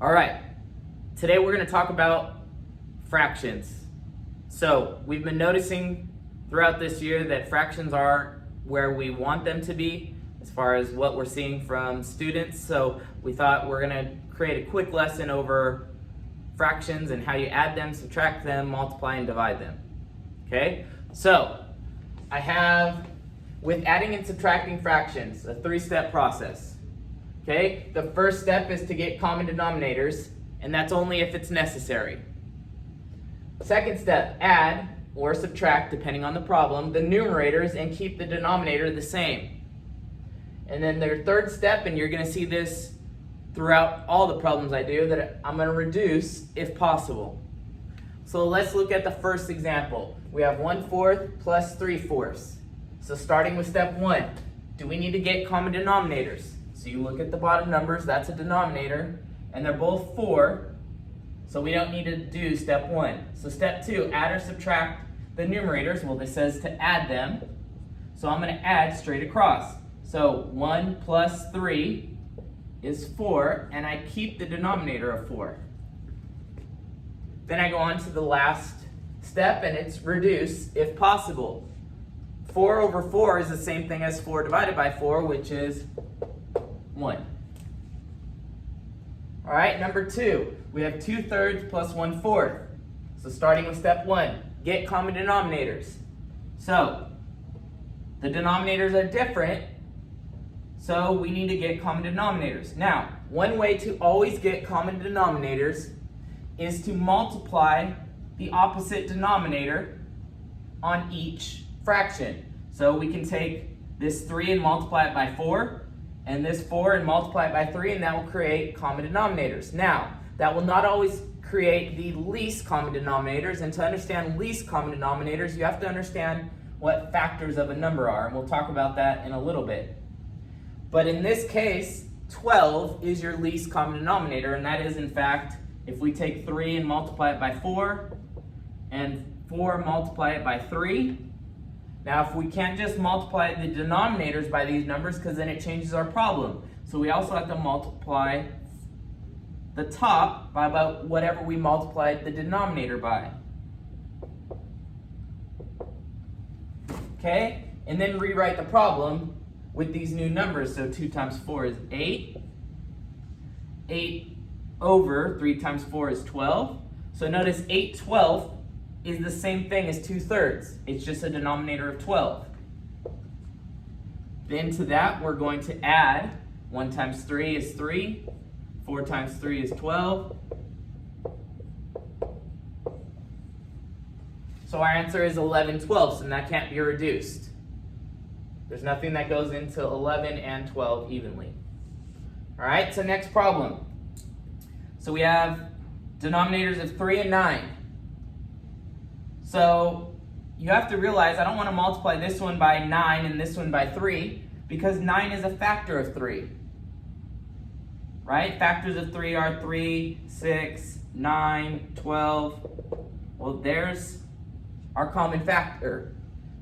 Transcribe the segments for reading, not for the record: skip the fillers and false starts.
All right, today we're going to talk about fractions. So we've been noticing throughout this year that fractions are where we want them to be as far as what we're seeing from students. So we thought we're going to create a quick lesson over fractions and how you add them, subtract them, multiply, and divide them. Okay, so I have, with adding and subtracting fractions, a three-step process. Okay, the first step is to get common denominators, and that's only if it's necessary. Second step, add or subtract, depending on the problem, the numerators and keep the denominator the same. And then their third step, and you're going to see this throughout all the problems I do, that I'm going to reduce if possible. So let's look at the first example. We have 1/4 plus 3/4. So starting with step 1, do we need to get common denominators? So you look at the bottom numbers, that's a denominator, and they're both 4, so we don't need to do step 1. So step 2, add or subtract the numerators. Well, this says to add them, so I'm going to add straight across. So 1 plus 3 is 4, and I keep the denominator of 4. Then I go on to the last step, and it's reduce if possible. 4 over 4 is the same thing as 4 divided by 4, which is 1. All right, number 2, we have 2/3 plus 1/4. So starting with step 1, get common denominators. So the denominators are different, so we need to get common denominators. Now, one way to always get common denominators is to multiply the opposite denominator on each fraction. So we can take this 3 and multiply it by 4, and this 4 and multiply it by 3, and that will create common denominators. Now, that will not always create the least common denominators, and to understand least common denominators, you have to understand what factors of a number are, and we'll talk about that in a little bit. But in this case, 12 is your least common denominator, and that is, in fact, if we take 3 and multiply it by 4, and 4 multiply it by 3, now, if we can't just multiply the denominators by these numbers, because then it changes our problem. So we also have to multiply the top by about whatever we multiplied the denominator by. Okay? And then rewrite the problem with these new numbers. So 2 times 4 is 8. 8 over 3 times 4 is 12. So notice 8/12 is the same thing as 2/3. It's just a denominator of 12. Then to that, we're going to add 1 times 3 is 3. 4 times 3 is 12. So our answer is 11/12, and that can't be reduced. There's nothing that goes into 11 and 12 evenly. All right, so next problem. So we have denominators of 3 and 9. So you have to realize I don't want to multiply this one by 9 and this one by 3, because 9 is a factor of 3. Right? Factors of 3 are 3, 6, 9, 12. Well, there's our common factor.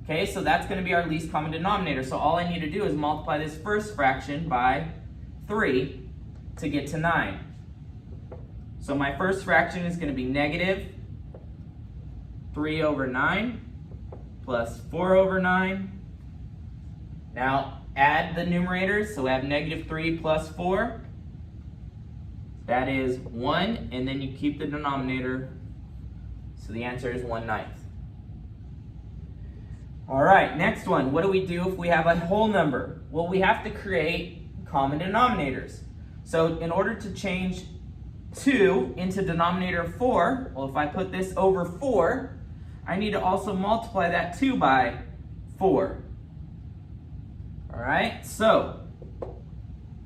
Okay, so that's going to be our least common denominator. So all I need to do is multiply this first fraction by 3 to get to 9. So my first fraction is going to be negative 3 over 9 plus 4 over 9. Now add the numerators, so we have negative 3 plus 4. That is 1, and then you keep the denominator, so the answer is 1/9. All right, next one. What do we do if we have a whole number? Well, we have to create common denominators. So in order to change 2 into denominator of 4, well, if I put this over 4, I need to also multiply that 2 by 4. All right, so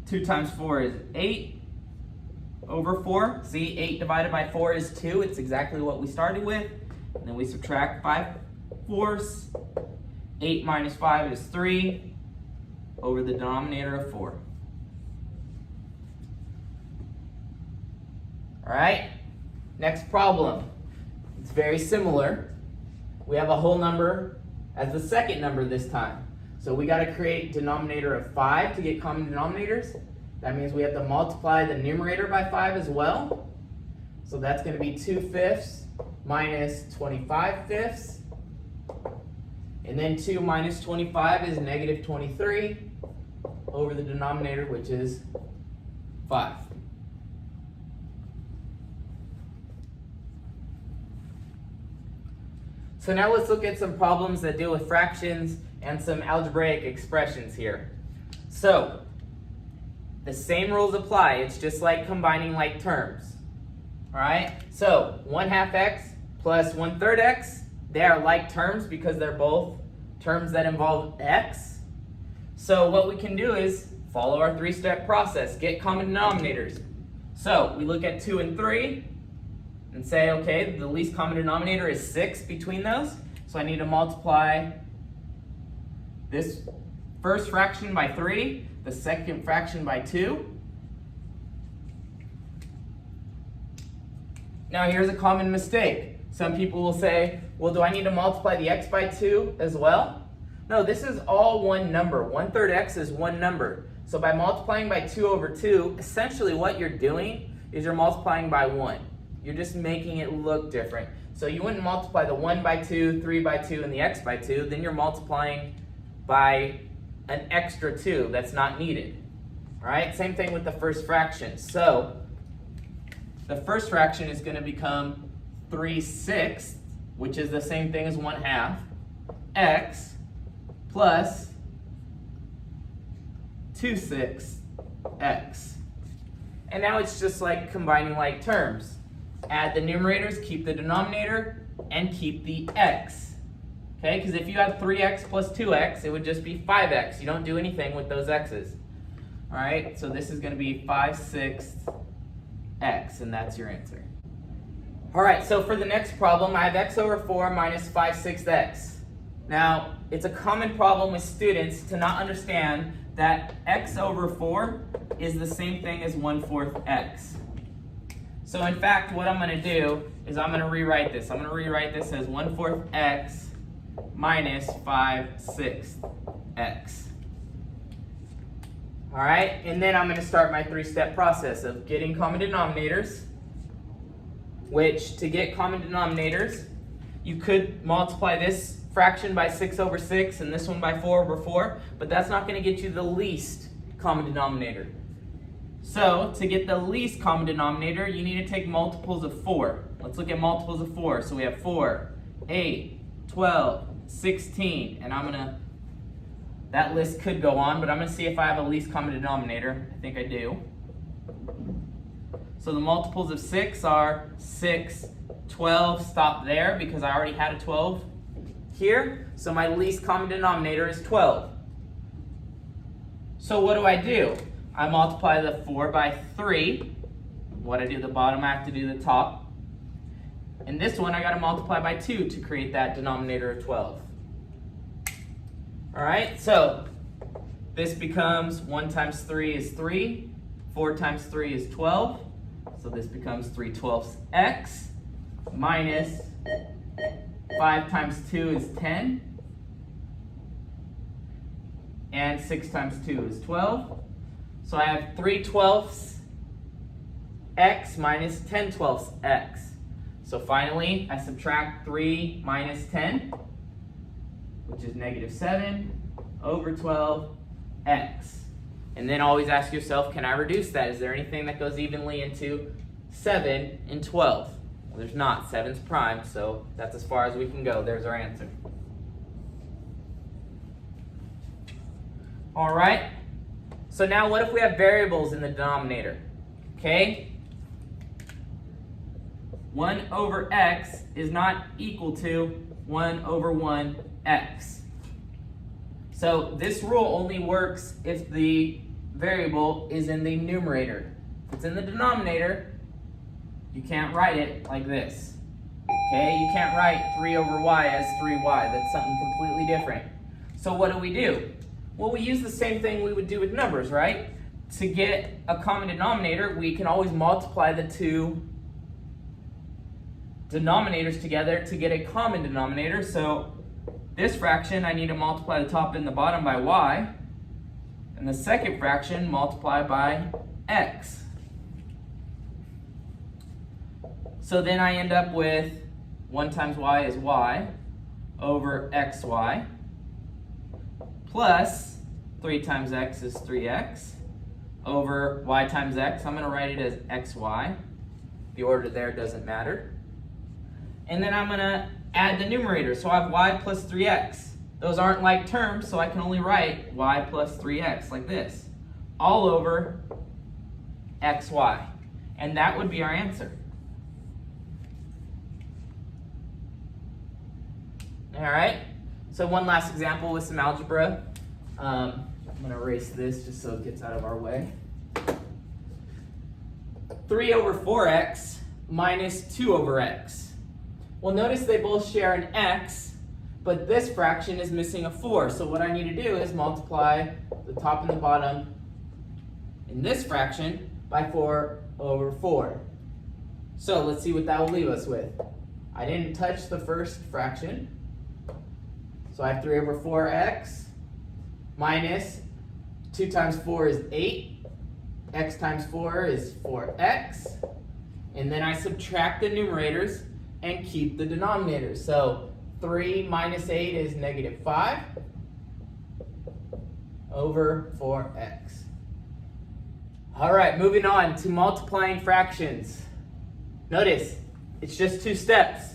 2 times 4 is 8 over 4. See, 8 divided by 4 is 2. It's exactly what we started with. And then we subtract 5/4. 8 minus 5 is 3 over the denominator of 4. All right, next problem. It's very similar. We have a whole number as the second number this time. So we got to create denominator of 5 to get common denominators, That means we have to multiply the numerator by 5 as well. So that's going to be 2/5 minus 25/5. And then 2 minus 25 is negative 23 over the denominator, which is 5. So now let's look at some problems that deal with fractions and some algebraic expressions here. So the same rules apply. It's just like combining like terms. All right? So 1/2 x plus 1/3 x, they are like terms because they're both terms that involve x. So what we can do is follow our 3-step process, get common denominators. So we look at 2 and 3 and say, okay, the least common denominator is 6 between those. So I need to multiply this first fraction by 3, the second fraction by 2. Now here's a common mistake. Some people will say, well, do I need to multiply the x by 2 as well? No, this is all one number. 1/3 x is one number. So by multiplying by 2 over 2, essentially what you're doing is you're multiplying by 1. You're just making it look different. So you wouldn't multiply the 1 by 2, 3 by 2, and the x by 2. Then you're multiplying by an extra 2 that's not needed. All right, same thing with the first fraction. So the first fraction is going to become 3/6, which is the same thing as 1/2, x plus 2/6 x. And now it's just like combining like terms. Add the numerators, keep the denominator, and keep the x. Okay, because if you had 3x plus 2x, it would just be 5x. You don't do anything with those x's. All right, so this is going to be 5/6 x, and that's your answer. All right, so for the next problem, I have x over 4 minus 5/6 x. Now, it's a common problem with students to not understand that x over 4 is the same thing as 1/4 x. So in fact, what I'm going to do is I'm going to rewrite this. I'm going to rewrite this as 1/4 x minus 5/6 x. All right, and then I'm going to start my 3-step process of getting common denominators, which to get common denominators, you could multiply this fraction by 6 over 6 and this one by 4 over 4, but that's not going to get you the least common denominator. So to get the least common denominator, you need to take multiples of 4. Let's look at multiples of 4. So we have 4, 8, 12, 16, and that list could go on, but I'm going to see if I have a least common denominator. I think I do. So the multiples of 6 are 6, 12, stop there because I already had a 12 here. So my least common denominator is 12. So what do? I multiply the 4 by 3. What I do at the bottom, I have to do the top. And this one, I got to multiply by 2 to create that denominator of 12. All right, so this becomes 1 times 3 is 3. 4 times 3 is 12. So this becomes 3/12 x minus 5 times 2 is 10. And 6 times 2 is 12. So I have 3/12 x minus 10/12 x. So finally, I subtract 3 minus 10, which is negative 7 over 12 x. And then always ask yourself, can I reduce that? Is there anything that goes evenly into 7 and 12? Well, there's not. 7's prime, so that's as far as we can go. There's our answer. All right. So now what if we have variables in the denominator? Okay. 1 over x is not equal to 1 over 1x. So this rule only works if the variable is in the numerator. If it's in the denominator, you can't write it like this. Okay, you can't write 3 over y as 3y. That's something completely different. So what do? Well, we use the same thing we would do with numbers, right? To get a common denominator, we can always multiply the two denominators together to get a common denominator. So this fraction, I need to multiply the top and the bottom by y. And the second fraction, multiply by x. So then I end up with 1 times y is y over xy plus 3 times x is 3x over y times x. I'm going to write it as xy. The order there doesn't matter. And then I'm going to add the numerator. So I have y plus 3x. Those aren't like terms, so I can only write y plus 3x like this. All over xy. And that would be our answer. All right, so one last example with some algebra. I'm going to erase this just so it gets out of our way. 3 over 4x minus 2 over x. Well, notice they both share an x, but this fraction is missing a 4. So what I need to do is multiply the top and the bottom in this fraction by 4 over 4. So let's see what that will leave us with. I didn't touch the first fraction. So I have 3 over 4x minus 2 times 4 is 8. X times 4 is 4x. And then I subtract the numerators and keep the denominators. So 3 minus 8 is negative 5 over 4x. All right, moving on to multiplying fractions. Notice, it's just 2 steps.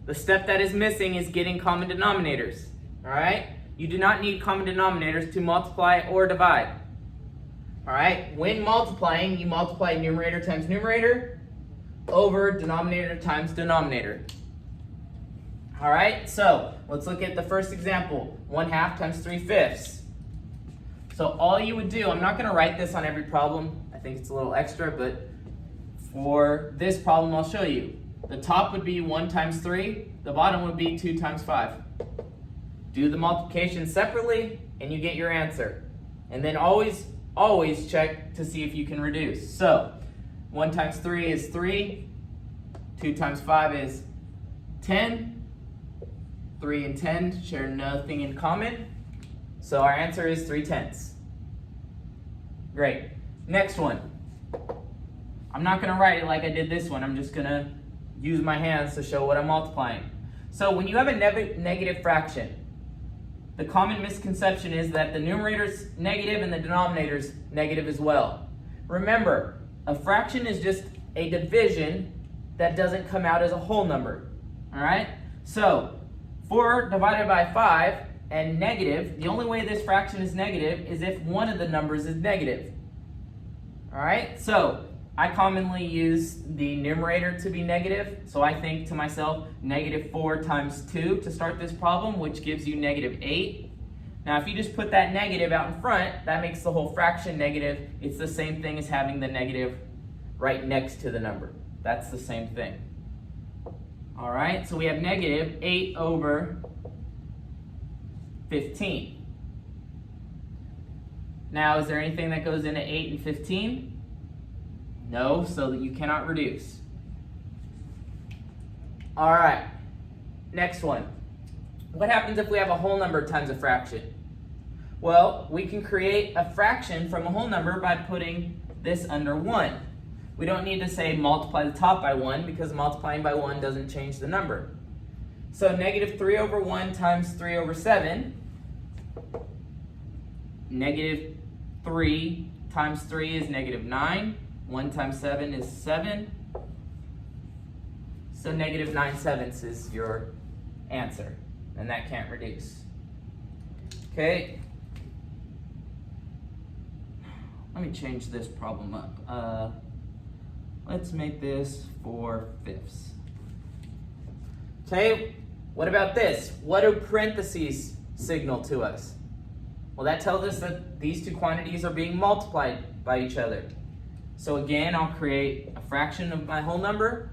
The step that is missing is getting common denominators. All right? You do not need common denominators to multiply or divide. All right? When multiplying, you multiply numerator times numerator over denominator times denominator. All right? So let's look at the first example. 1/2 times 3/5. So all you would do, I'm not going to write this on every problem. I think it's a little extra, but for this problem, I'll show you. The top would be 1 times 3. The bottom would be 2 times 5. Do the multiplication separately, and you get your answer. And then always check to see if you can reduce. So 1 times 3 is 3. 2 times 5 is 10. 3 and 10 share nothing in common. So our answer is 3/10. Great. Next one. I'm not going to write it like I did this one. I'm just going to use my hands to show what I'm multiplying. So when you have a negative fraction, the common misconception is that the numerator's negative and the denominator's negative as well. Remember, a fraction is just a division that doesn't come out as a whole number. All right? So 4 divided by 5 and negative, the only way this fraction is negative is if one of the numbers is negative. All right? So I commonly use the numerator to be negative, so I think to myself, negative 4 times 2 to start this problem, which gives you negative 8. Now, if you just put that negative out in front, that makes the whole fraction negative. It's the same thing as having the negative right next to the number. That's the same thing. All right, so we have negative 8 over 15. Now, is there anything that goes into 8 and 15? No, so that you cannot reduce. All right, next one. What happens if we have a whole number times a fraction? Well, we can create a fraction from a whole number by putting this under 1. We don't need to say multiply the top by 1 because multiplying by 1 doesn't change the number. So negative 3 over 1 times 3 over 7. Negative 3 times 3 is negative 9. 1 times 7 is 7. So negative 9/7 is your answer. And that can't reduce. Okay. Let me change this problem up. Let's make this 4/5. Okay, what about this? What do parentheses signal to us? Well, that tells us that these two quantities are being multiplied by each other. So again, I'll create a fraction of my whole number.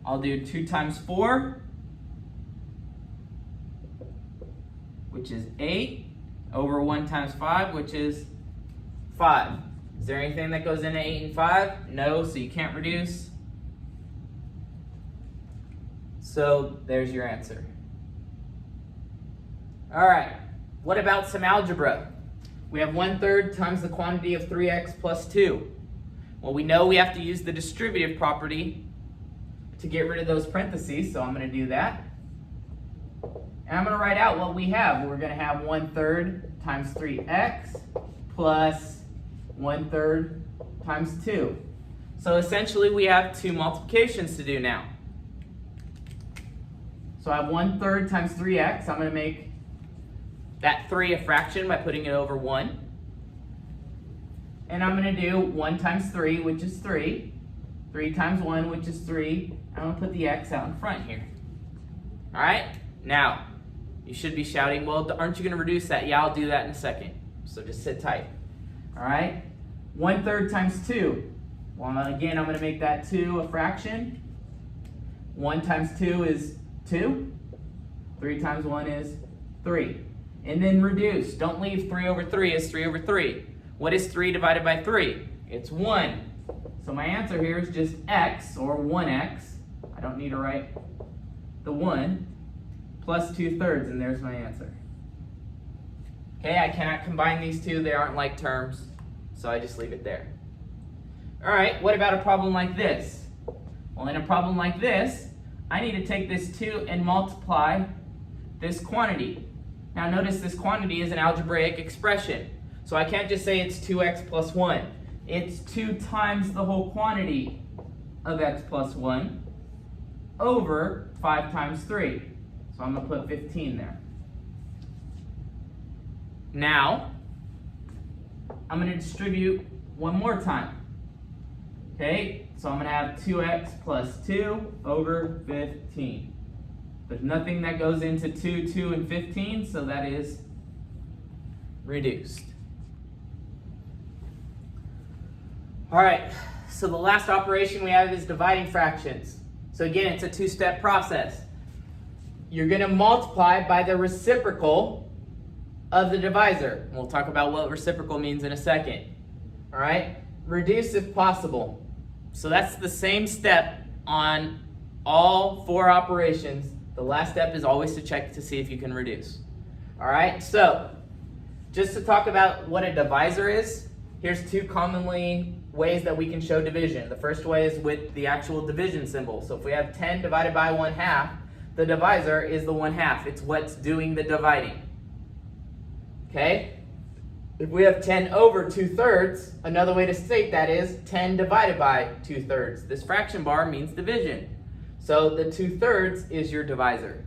I'll do 2 times 4, which is 8, over 1 times 5, which is 5. Is there anything that goes into 8 and 5? No, so you can't reduce. So there's your answer. All right, what about some algebra? We have 1/3 times the quantity of 3x plus 2. Well, we know we have to use the distributive property to get rid of those parentheses, so I'm going to do that. And I'm going to write out what we have. We're going to have 1/3 times 3x plus 1/3 times 2. So essentially we have two multiplications to do now. So I have 1/3 times 3x. I'm going to make that 3 a fraction by putting it over 1. And I'm going to do 1 times 3, which is 3. 3 times 1, which is 3. I'm going to put the x out in front here. All right? Now, you should be shouting, well, aren't you going to reduce that? Yeah, I'll do that in a second. So just sit tight. All right? 1/3 times 2. Well, again, I'm going to make that 2 a fraction. 1 times 2 is 2. 3 times 1 is 3. And then reduce. Don't leave 3 over 3 as 3 over 3. What is 3 divided by 3? It's 1. So my answer here is just x, or 1x. I don't need to write the 1, plus 2/3, and there's my answer. Okay, I cannot combine these two. They aren't like terms, so I just leave it there. All right, what about a problem like this? Well, in a problem like this, I need to take this 2 and multiply this quantity. Now notice this quantity is an algebraic expression. So I can't just say it's 2x plus 1. It's 2 times the whole quantity of x plus 1 over 5 times 3. So I'm going to put 15 there. Now, I'm going to distribute one more time. Okay, so I'm going to have 2x plus 2 over 15. There's nothing that goes into 2, 2, and 15, so that is reduced. All right, so the last operation we have is dividing fractions. So again, it's a two-step process. You're going to multiply by the reciprocal of the divisor. We'll talk about what reciprocal means in a second. All right, reduce if possible. So that's the same step on all 4 operations. The last step is always to check to see if you can reduce. All right, so just to talk about what a divisor is, here's 2 commonly ways that we can show division. The first way is with the actual division symbol. So if we have 10 divided by 1/2, the divisor is the 1/2. It's what's doing the dividing. Okay? If we have 10 over 2/3, another way to state that is 10 divided by 2/3. This fraction bar means division. So the 2/3 is your divisor.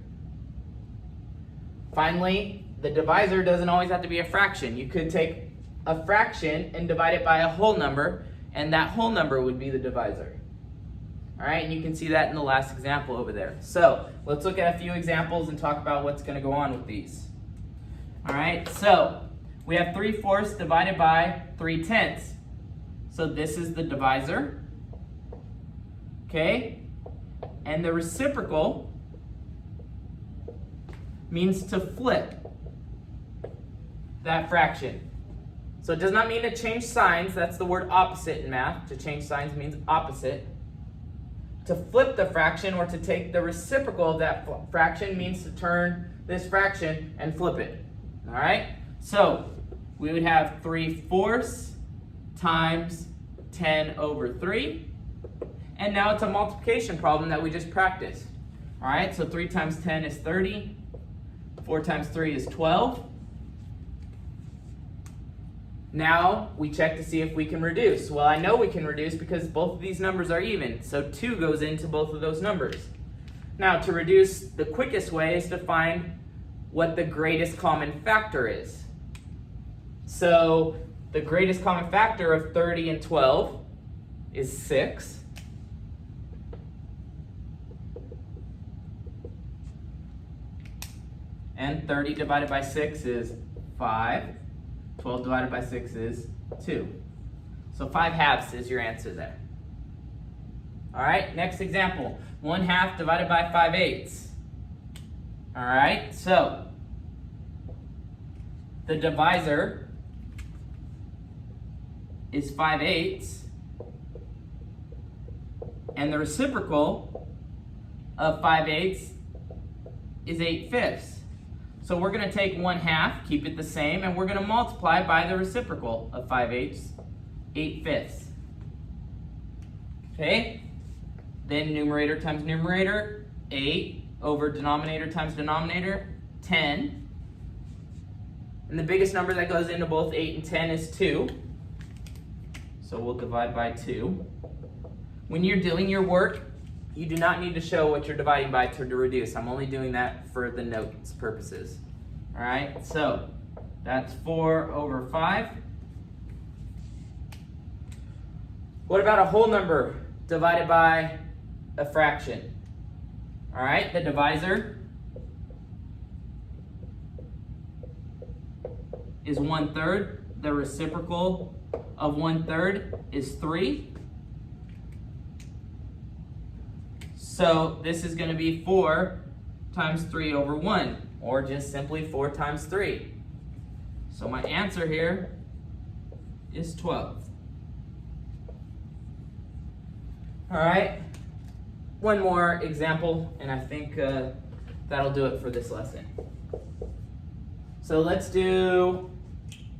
Finally, the divisor doesn't always have to be a fraction. You could take a fraction and divide it by a whole number, and that whole number would be the divisor. All right, and you can see that in the last example over there. So let's look at a few examples and talk about what's going to go on with these. All right, so we have 3/4 divided by 3/10. So this is the divisor. Okay, and the reciprocal means to flip that fraction. So it does not mean to change signs. That's the word opposite in math. To change signs means opposite. To flip the fraction, or to take the reciprocal of that fraction, means to turn this fraction and flip it. All right? So we would have 3/4 times 10 over 3. And now it's a multiplication problem that we just practiced. All right? So 3 times 10 is 30. 4 times 3 is 12. Now we check to see if we can reduce. Well, I know we can reduce because both of these numbers are even. So 2 goes into both of those numbers. Now to reduce, the quickest way is to find what the greatest common factor is. So the greatest common factor of 30 and 12 is 6. And 30 divided by 6 is 5. 12 divided by 6 is 2. So 5/2 is your answer there. All right, next example. 1/2 divided by 5/8. All right, so the divisor is 5/8, and the reciprocal of 5/8 is 8/5. So we're going to take 1/2, keep it the same, and we're going to multiply by the reciprocal of 5/8, 8/5. Okay? Then numerator times numerator, 8 over denominator times denominator, 10. And the biggest number that goes into both 8 and 10 is 2. So we'll divide by 2. When you're doing your work, you do not need to show what you're dividing by to reduce. I'm only doing that for the notes purposes. All right, so that's 4 over 5. What about a whole number divided by a fraction? All right, the divisor is 1/3. The reciprocal of 1/3 is 3. So this is going to be 4 times 3 over 1, or just simply 4 times 3. So my answer here is 12. All right, one more example, and I think that'll do it for this lesson. So let's do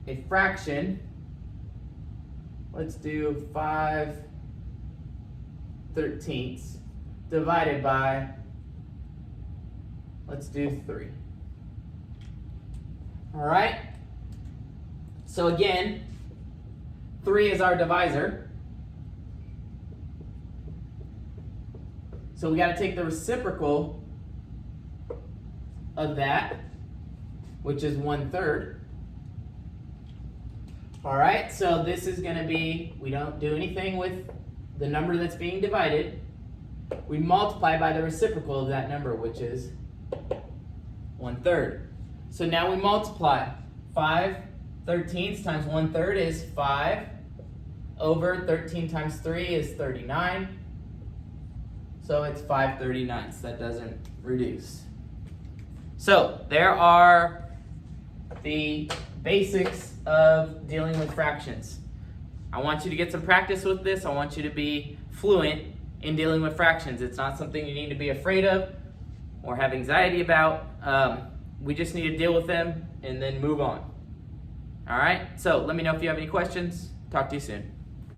a fraction. Let's do 5/13 divided by, let's do 3. All right, so again, 3 is our divisor. So we got to take the reciprocal of that, which is 1/3. All right, so this is going to be, we don't do anything with the number that's being divided. We multiply by the reciprocal of that number, which is 1/3. So now we multiply. 5/13 times 1/3 is 5 over 13 times 3 is 39. So it's 5/39. That doesn't reduce. So there are the basics of dealing with fractions. I want you to get some practice with this. I want you to be fluent in dealing with fractions. It's not something you need to be afraid of or have anxiety about. We just need to deal with them and then move on. All right? So let me know if you have any questions. Talk to you soon.